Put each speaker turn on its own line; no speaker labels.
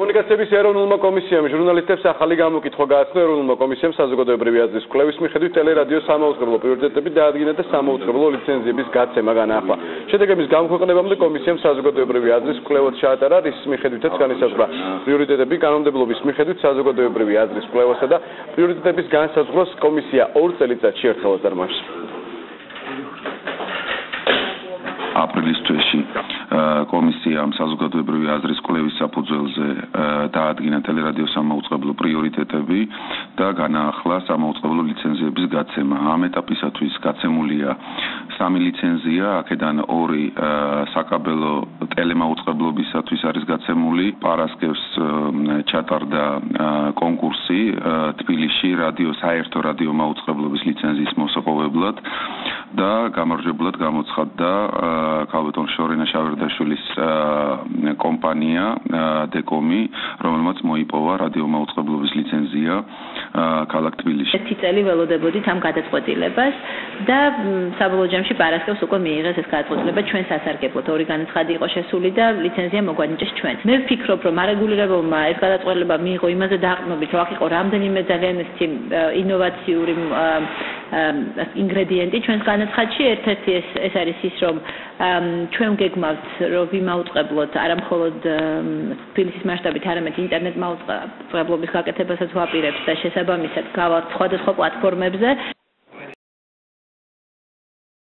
კომუნიკაციების ეროვნულმა კომისიამ ჟურნალისტებს ახალი გამოკითხვა გააცნო ეროვნულმა კომისიამ საზოგადოებრივი აზრის კვლევის მიხედვით ტელერადიო სამაუწყებლო პრიორიტეტები დაადგინა და სამაუწყებლო ლიცენზიების გაცემა განაახლა. შედეგების გამქვეყნებამდე კომისიამ საზოგადოებრივი აზრის კვლევაც ჩაატარა, რის მიხედვითაც განისაზღვრა პრიორიტეტები კანონმდებლობის მიხედვით საზოგადოებრივი აზრის კვლევასა და პრიორიტეტების განსაზღვრას კომისია 2 წელიწადში ერთხელ აზარმავს.
აპრილის თვეში კომისიამ საზოგადოებრივი აზრის კვლევის საფუძველზე დაადგინა ტელერადიო სამაუწყებლო პრიორიტეტები და განაახლა სამაუწყებლო ლიცენზიების გაცემა. ამ ეტაპისათვის გაცემულია 3 ლიცენზია, აქედან 2 საკაბელო ტელემაუწყებლობისათვის არის გაცემული. პარასკევს ჩატარდა კონკურსი თბილისში საერთო რადიო მაუწყებლობის ლიცენზიის მოსაპოვებლად და გამარჯვებულად გამოცხადდა ქალბატონ შორენა შავერდაშვილის კომპანია დეკომი, რომელმაც მოიპოვა რადიო მაუწყებლობის ლიცენზია ქალაქ თბილისში.
1 წელი ველოდებოდით ამ გადაწყვეტილებას და საბოლოო ჯამში პარასკევს უკვე მიიღეს ეს გადაწყვეტილება ჩვენ სასარგებლოდ. 2 განაცხადი იყო შესული და ლიცენზია მოგვანიჭეს ჩვენ. მე ვფიქრობ, რომ არეგულირებულმა ეს გადაწყვეტილება მიიღო იმაზე დაყრდნობით, რომ აქ იყო რამდენიმე ძალიან ინოვაციური ინგრედიენტი ჩვენს განაცხადში. ერთ-ერთი ეს არის ის, რომ ჩვენ გეგმავთ, რომ ვიმაუწყებლოთ არა მხოლოდ თბილისის მასშტაბით, არამედ ინტერნეტ მაუწყებლობის გაკეთებასაც ვაპირებთ და შესაბამისად გავალთ სხვადასხვა პლატფორმებზე.